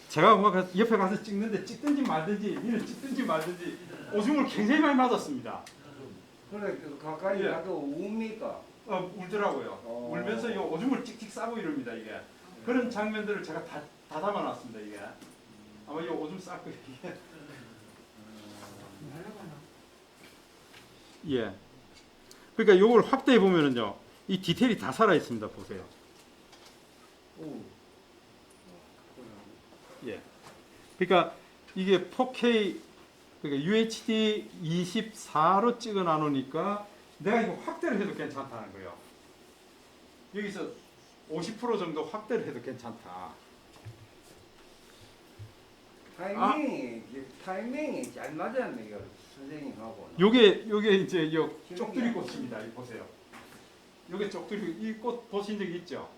제가 막 옆에 가서 찍는데 찍든지 말든지 니는 찍든지 말든지 오줌을 굉장히 많이 맞았습니다. 그래 그 가까이 예. 가도 웁니까? 울더라고요. 울면서 이 오줌을 찍찍 싸고 이럽니다. 이게 그런 장면들을 제가 다 담아놨습니다. 이게 아마 이 오줌 싸고 이게 예. 그러니까 이걸 확대해 보면은요, 이 디테일이 다 살아 있습니다. 보세요. 오. 예. 그러니까 이게 4K 그러니까 UHD 24로 찍어 놔놓으니까 내가 이거 확대를 해도 괜찮다는 거예요. 여기서 50% 정도 확대를 해도 괜찮다. 타이밍이 잘 맞았네요, 선생님하고. 요게 이제 요 쪽두리 꽃입니다. 이 보세요. 요게 쪽두리 이 꽃 보신 적 있죠?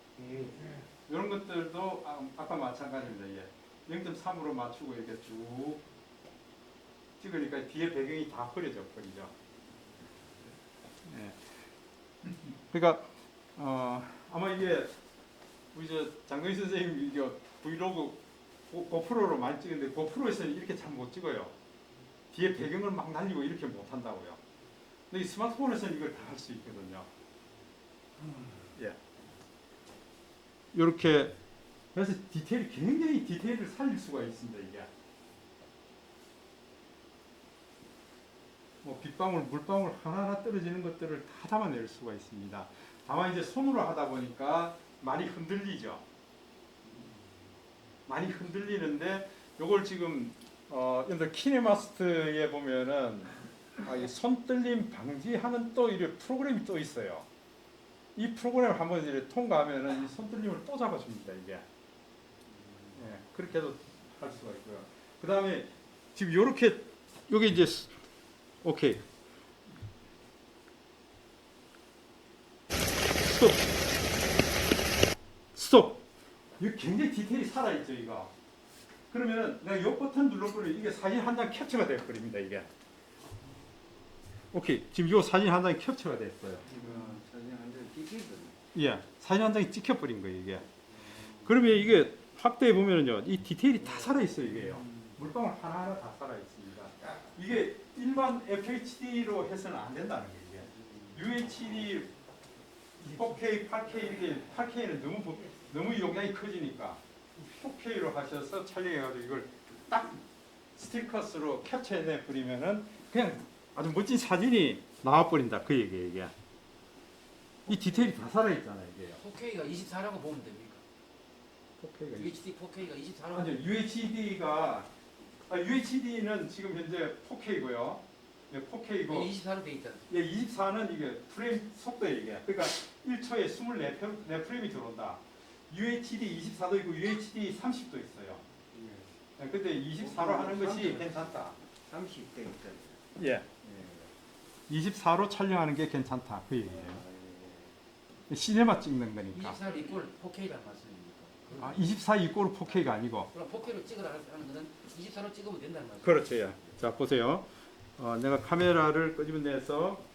이런 것들도 아까 마찬가지입니다. 예. 0.3으로 맞추고 이렇게 쭉 찍으니까 뒤에 배경이 다 흐려져 버리죠. 예. 그러니까 아마 이게 우리 저 장근희 선생님 이게 브이로그 고프로로 많이 찍는데 고프로에서는 이렇게 잘 못 찍어요. 뒤에 배경을 막 날리고 이렇게 못 한다고요. 근데 이 스마트폰에서는 이걸 다 할 수 있거든요. 예. 이렇게 그래서 굉장히 디테일을 살릴 수가 있습니다. 이게 뭐 빗방울, 물방울 하나하나 떨어지는 것들을 다 담아낼 수가 있습니다. 다만 이제 손으로 하다 보니까 많이 흔들리죠. 많이 흔들리는데 요걸 지금 여러분들 키네마스트에 보면은 이 손떨림 방지하는 또 이런 프로그램이 또 있어요. 이 프로그램을 한번 이제 통과하면은 이 손떨림을 또 잡아줍니다. 이게 예, 그렇게도 할 수가 있고요. 그 다음에 지금 요렇게 여기 이제 오케이 스톱 이거 굉장히 디테일이 살아있죠. 이거 그러면은 내가 이 버튼 눌러버리면 이게 사진 한 장 캡처가 되어버립니다. 이게 오케이 지금 이 사진 한 장이 캡처가 됐어요. 사진 한장 찍히거든요. 예, 사진 한 장이 찍혀버린 거예요. 이게 그러면 이게 확대해 보면은요 이 디테일이 다 살아있어요. 이게요 물방울 하나하나 다 살아있습니다. 이게 일반 FHD로 해서는 안 된다는 거예요. 이게 UHD 4K, 8K 이렇게 8K는 너무 용량이 커지니까 4K로 하셔서 촬영해가지고 이걸 딱 스틸컷으로 캡처해내 버리면은 그냥 아주 멋진 사진이 나와버린다 그 얘기예요. 이게 이 디테일이 다 살아있잖아요. 이게요. 4K가 24라고 보면 됩니까? 4K가 UHD 4K가 24라고. 아니요, UHD는 지금 현재 4K고요. 예, 4K고 24로 돼 있다. 예, 24는 이게 프레임 속도예요. 이게 그러니까 1초에 24프레임이 들어온다. UHD 24도 있고 UHD 30도 있어요. 예, 근데 24로 하는 것이 괜찮다. 30대 있다. 예. 24로 촬영하는 게 괜찮다. 그 얘기예요. 시네마 찍는 거니까. 24 이꼴 4K라는 말씀입니까? 아, 24 이꼬르 4K가 아니고. 그럼 4K로 찍으라 하는 거는 24로 찍으면 된다는 말이죠. 그렇죠. 예. 자, 보세요. 내가 카메라를 끄집어내서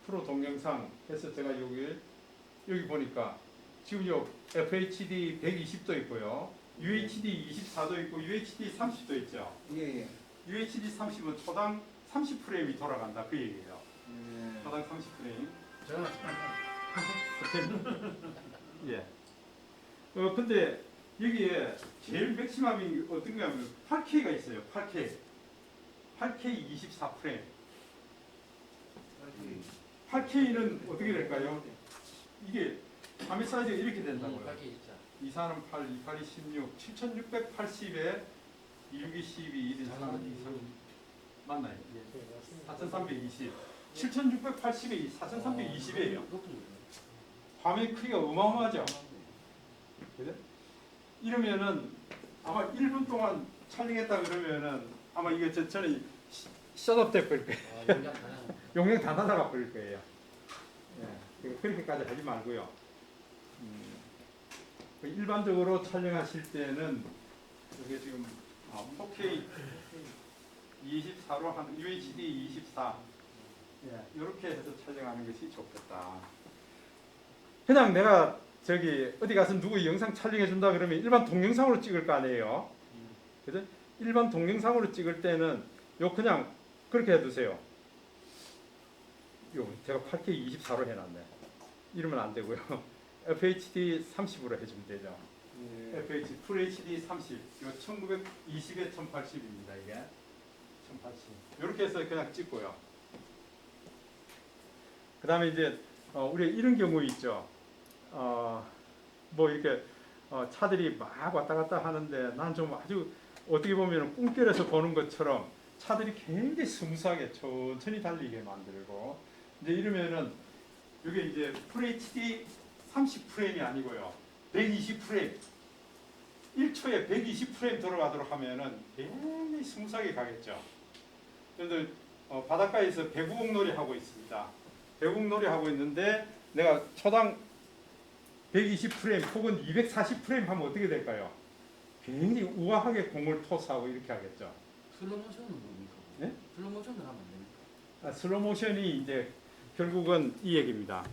프로 동영상 해서 제가 여기 보니까 지금 요 FHD 120도 있고요. UHD 24도 있고 UHD 30도 있죠. 예. UHD 30은 초당 30프레임이 돌아간다 그 얘기예요. 예. 초당 30프레임. 저는 예. 근데 여기에 제일 맥시멈이 어떤 거냐면 8K가 있어요. 8K 24프레임. 8K는 어떻게 될까요? 이게 화면 사이즈가 이렇게 된다고요. 8K 진짜. 248, 28, 16, 7680에 26, 12, 1, 4, 2, 3 맞나요? 4320 7680에 4320이에요. 화면 크기가 어마어마하죠? 그죠? 이러면은 아마 1분 동안 촬영했다 그러면은 아마 이게 저는 셧업 돼 버릴 거예요. 용량 가능. 용량 다 날아가 버릴 거예요. 예, 그렇게까지 하지 말고요. 일반적으로 촬영하실 때는 이게 지금 4K 24로 한 UHD 24 이렇게 해서 촬영하는 것이 좋겠다. 그냥 내가 저기 어디 가서 누구 영상 촬영해 준다 그러면 일반 동영상으로 찍을 거 아니에요. 그죠? 일반 동영상으로 찍을 때는 요 그냥 그렇게 해두세요. 요 제가 8K 24로 해놨네. 이러면 안 되고요. FHD 30으로 해주면 되죠. 예. FHD Full HD 30. 요 1920에 1080입니다. 이게 1080. 이렇게 해서 그냥 찍고요. 그 다음에 이제 우리 이런 경우 있죠. 뭐 이렇게 차들이 막 왔다 갔다 하는데 난 좀 아주 어떻게 보면 꿈결에서 보는 것처럼 차들이 굉장히 스무스하게 천천히 달리게 만들고 이제 이러면은 이게 이제 FHD 30프레임이 아니고요. 120프레임. 1초에 120프레임 들어가도록 하면은 굉장히 스무스하게 가겠죠. 그런데 바닷가에서 배구공놀이 하고 있습니다. 배구공놀이 하고 있는데 내가 초당 120프레임 혹은 240프레임 하면 어떻게 될까요? 굉장히 우아하게 공을 토스하고 이렇게 하겠죠. 슬로우 모션은 뭡니까? 네? 슬로우 모션을 하면 안 됩니까? 슬로우 모션이 이제 결국은 이 얘기입니다.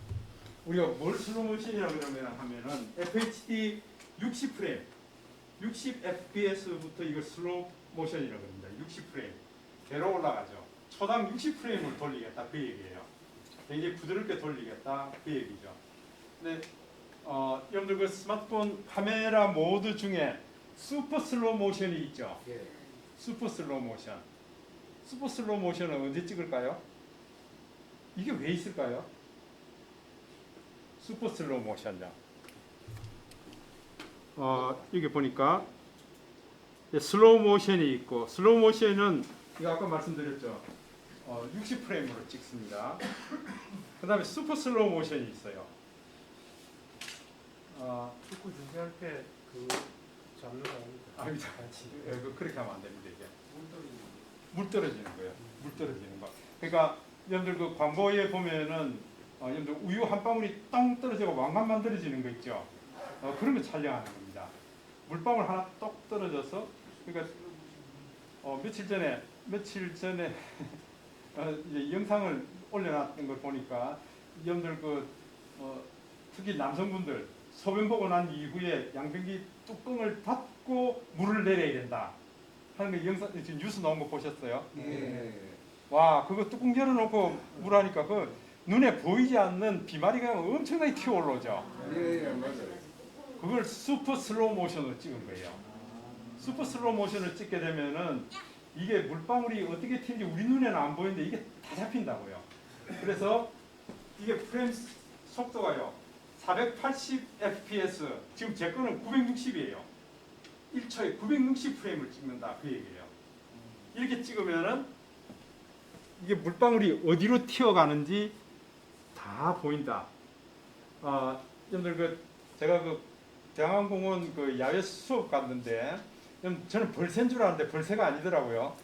우리가 뭘 슬로우 모션이라고 하면은 FHD 60프레임, 60fps부터 이걸 슬로우 모션이라고 합니다. 60프레임. 배로 올라가죠. 초당 60프레임을 돌리겠다 그 얘기예요. 굉장히 부드럽게 돌리겠다 그 얘기죠. 근데 여러분들 그 스마트폰 카메라 모드 중에 슈퍼 슬로우 모션이 있죠. 예. 슈퍼 슬로우 모션. 슈퍼 슬로우 모션은 언제 찍을까요? 이게 왜 있을까요? 슈퍼 슬로우 모션요. 여기 보니까 슬로우 모션이 있고 슬로우 모션은 이거 아까 말씀드렸죠. 60프레임으로 찍습니다. 그 다음에 슈퍼 슬로우 모션이 있어요. 축구 중계할 때 그 잡는 거 아닙니까? 그렇게 하면 안 됩니다. 이게 물 떨어지는 거예요. 물 떨어지는 거. 그러니까 여러분들 그 광고에 보면은 여러분들 우유 한 방울이 땅 떨어지고 왕관 만들어지는 거 있죠. 그런 거 촬영하는 겁니다. 물방울 하나 똑 떨어져서 그러니까 며칠 전에 이제 영상을 올려놨던 걸 보니까 여러분들 특히 남성분들 소변 보고 난 이후에 양변기 뚜껑을 닫고 물을 내려야 된다 하는 거 영상 지금 뉴스 나온 거 보셨어요? 예. 와 그거 뚜껑 열어놓고 물하니까 그 눈에 보이지 않는 비마리가 엄청나게 튀어 올라오죠. 예, 맞아요. 그걸 슈퍼 슬로우 모션으로 찍은 거예요. 슈퍼 슬로우 모션을 찍게 되면은 이게 물방울이 어떻게 튀는지 우리 눈에는 안 보이는데 이게 다 잡힌다고요. 그래서 이게 프레임 속도가요. 480fps, 지금 제 거는 960이에요. 1초에 960프레임을 찍는다 그 얘기예요. 이렇게 찍으면은 이게 물방울이 어디로 튀어가는지 다 보인다. 여러분들 제가 대한항공원 야외 수업 갔는데 저는 벌새인 줄 알았는데 벌새가 아니더라고요.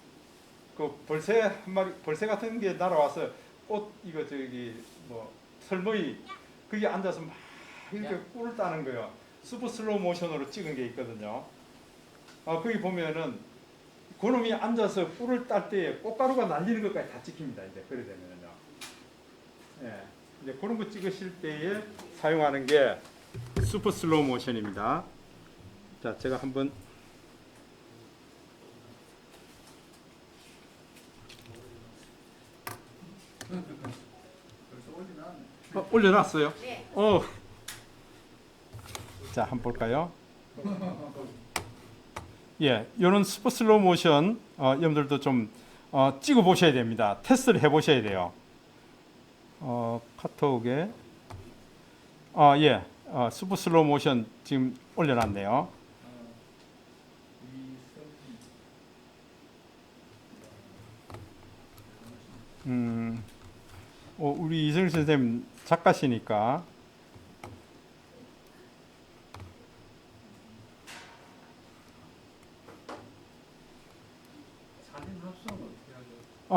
그 벌새 한 마리, 벌새 같은 게 날아와서 꽃 이거 설머이 거기 앉아서 막 이렇게 꿀을 따는 거예요. 슈퍼 슬로우 모션으로 찍은 게 있거든요. 거기 보면은 그놈이 앉아서 꿀을 딸 때 꽃가루가 날리는 것까지 다 찍힙니다. 이제 그래 되면은요. 예, 이제 그런 거 찍으실 때에 사용하는 게 슈퍼 슬로우 모션입니다. 자, 제가 한번 벌써 올려놨네. 올려놨어요. 네. 자, 한번 볼까요? 예, 이런 슈퍼 슬로우 모션 여러분들도 좀 찍어 보셔야 됩니다. 테스트를 해 보셔야 돼요. 카톡에 예, 슈퍼 슬로우 모션 지금 올려놨네요. 우리 이승일 선생님 작가시니까 사진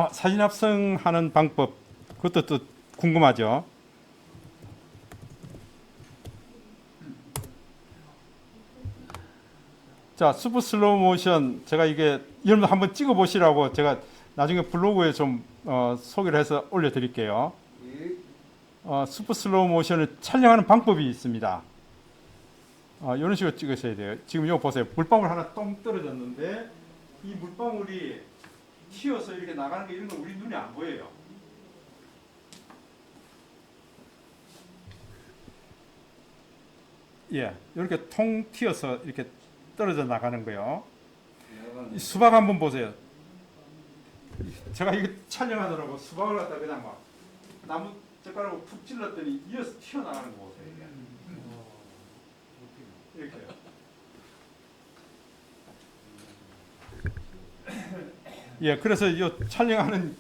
사진 합성하는 방법 그것도 또 궁금하죠. 자, 슈퍼 슬로우 모션 제가 이게 여러분 한번 찍어 보시라고 제가 나중에 블로그에 좀 소개를 해서 올려드릴게요. 예. 슈퍼 슬로우 모션을 촬영하는 방법이 있습니다. 이런 식으로 찍으셔야 돼요. 지금 이거 보세요. 물방울 하나 똥 떨어졌는데 이 물방울이 튀어서 이렇게 나가는 게 이런 거 우리 눈에 안 보여요. 예, 이렇게 통 튀어서 이렇게 떨어져 나가는 거요. 이 수박 한번 보세요. 제가 이거 촬영하느라고 수박을 갖다 그냥 막 나무 젓가락으로 푹 찔렀더니 이어서 튀어나가는 거 보세요. 이게. 이렇게요. 예, 그래서 이 촬영하는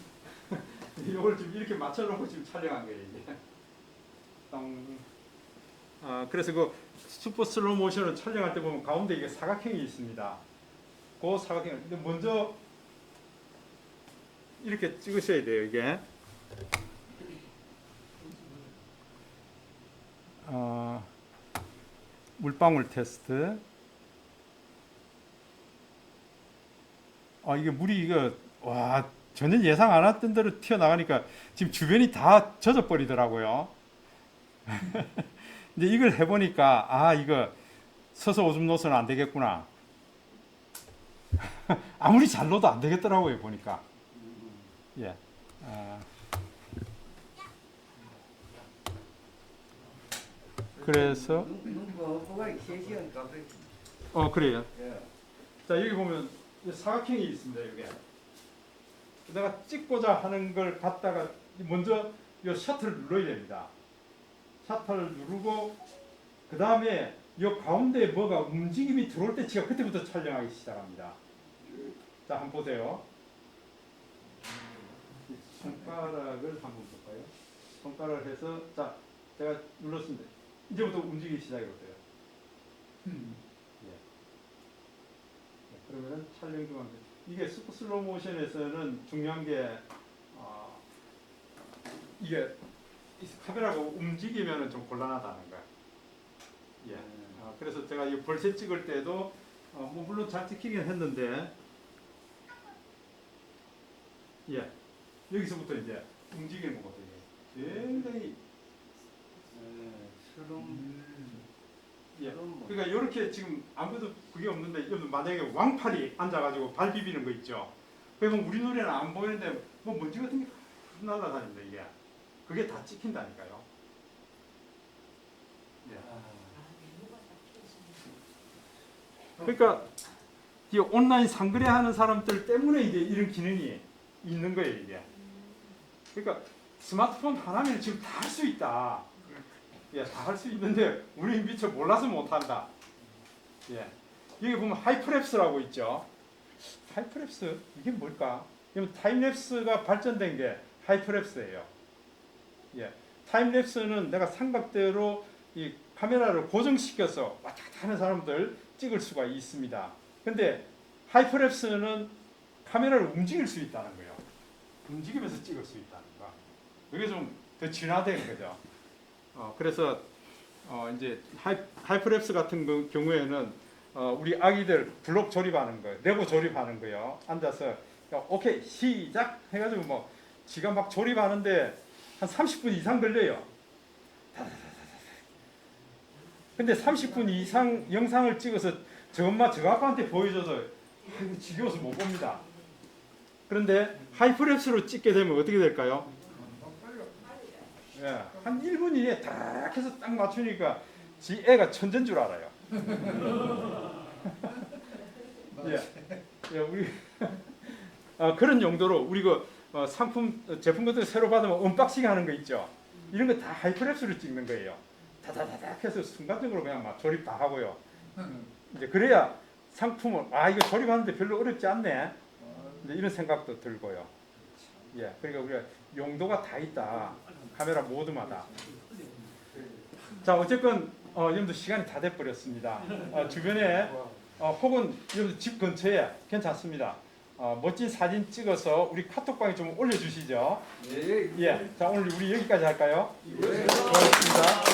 이걸 지금 이렇게 맞춰놓고 지금 촬영한 거예요. 이게. 그래서 그 슈퍼 슬로우 모션을 촬영할 때 보면 가운데 이게 사각형이 있습니다. 그 사각형. 근데 먼저 이렇게 찍으셔야 돼요. 이게. 물방울 테스트. 이게 물이 이거 와 전혀 예상 안 했던 대로 튀어나가니까 지금 주변이 다 젖어 버리더라고요. 이제 이걸 해보니까 이거 서서 오줌 놓서는 안 되겠구나. 아무리 잘 놓도 안 되겠더라고요 보니까. 예. 그래서 그래요. 자 여기 보면 사각형이 있습니다. 여기 내가 찍고자 하는 걸 갖다가 먼저 이 셔터를 눌러야 됩니다. 셔터를 누르고 그 다음에 이 가운데에 뭐가 움직임이 들어올 때 제가 그때부터 촬영하기 시작합니다. 자 한번 보세요. 손가락을 한번 볼까요? 손가락을 해서 자 제가 눌렀습니다. 이제부터 움직이기 시작해보세요. 그러면은 촬영 중간 이게 슈퍼 슬로우 모션에서는 중요한 게 이게 카메라가 움직이면은 좀 곤란하다는 거야. 예. 그래서 제가 이 벌새 찍을 때도 뭐 물론 잘 찍히긴 했는데 예 여기서부터 이제 움직이는 거거든요. 굉장히 예. 그러니까 이렇게 지금 아무도 그게 없는데 여러분 만약에 왕팔이 앉아가지고 발 비비는 거 있죠. 그러면 우리 눈에는 안 보이는데 뭐 먼지 같은 게 날아다닙니다. 이게 그게 다 찍힌다니까요. 예. 그러니까 이 온라인 상거래하는 사람들 때문에 이제 이런 기능이 있는 거예요. 이게. 그러니까 스마트폰 하나면 지금 다 할 수 있다. 예, 다 할 수 있는데 우리 미처 몰라서 못한다. 예, 여기 보면 하이프랩스라고 있죠. 하이프랩스 이게 뭘까? 이건 타임랩스가 발전된 게 하이프랩스예요. 예, 타임랩스는 내가 삼각대로 이 카메라를 고정시켜서 왔다 갔다 하는 사람들 찍을 수가 있습니다. 근데 하이프랩스는 카메라를 움직일 수 있다는 거예요. 움직이면서 찍을 수 있다는 거. 이게 좀 더 진화된 거죠. 그래서 이제 하이프랩스 같은 경우에는 우리 아기들 블록 조립하는 거, 레고 조립하는 거요. 앉아서 오케이 시작 해가지고 뭐 지가 막 조립하는데 한 30분 이상 걸려요. 근데 30분 이상 영상을 찍어서 저 엄마 저 아빠한테 보여줘서 아이고 지겨워서 못 봅니다. 그런데 하이프랩스로 찍게 되면 어떻게 될까요? 예, 한 1분 이내에 딱 해서 딱 맞추니까 지 애가 천재인 줄 알아요. 예, 우리 그런 용도로 우리 그 상품 제품 같은 거 새로 받으면 언박싱 하는 거 있죠. 이런 거 다 하이프랩스로 찍는 거예요. 다다다닥 해서 순간적으로 그냥 막 조립 다 하고요. 이제 그래야 상품을 이거 조립하는데 별로 어렵지 않네. 이제 이런 생각도 들고요. 예, 그러니까 우리가 용도가 다 있다. 카메라 모드마다. 자, 어쨌건 여러분들 시간이 다 돼버렸습니다. 주변에 혹은 여러분들 집 근처에 괜찮습니다. 멋진 사진 찍어서 우리 카톡방에 좀 올려주시죠. 예. 예. 자, 오늘 우리 여기까지 할까요? 예. 고맙습니다.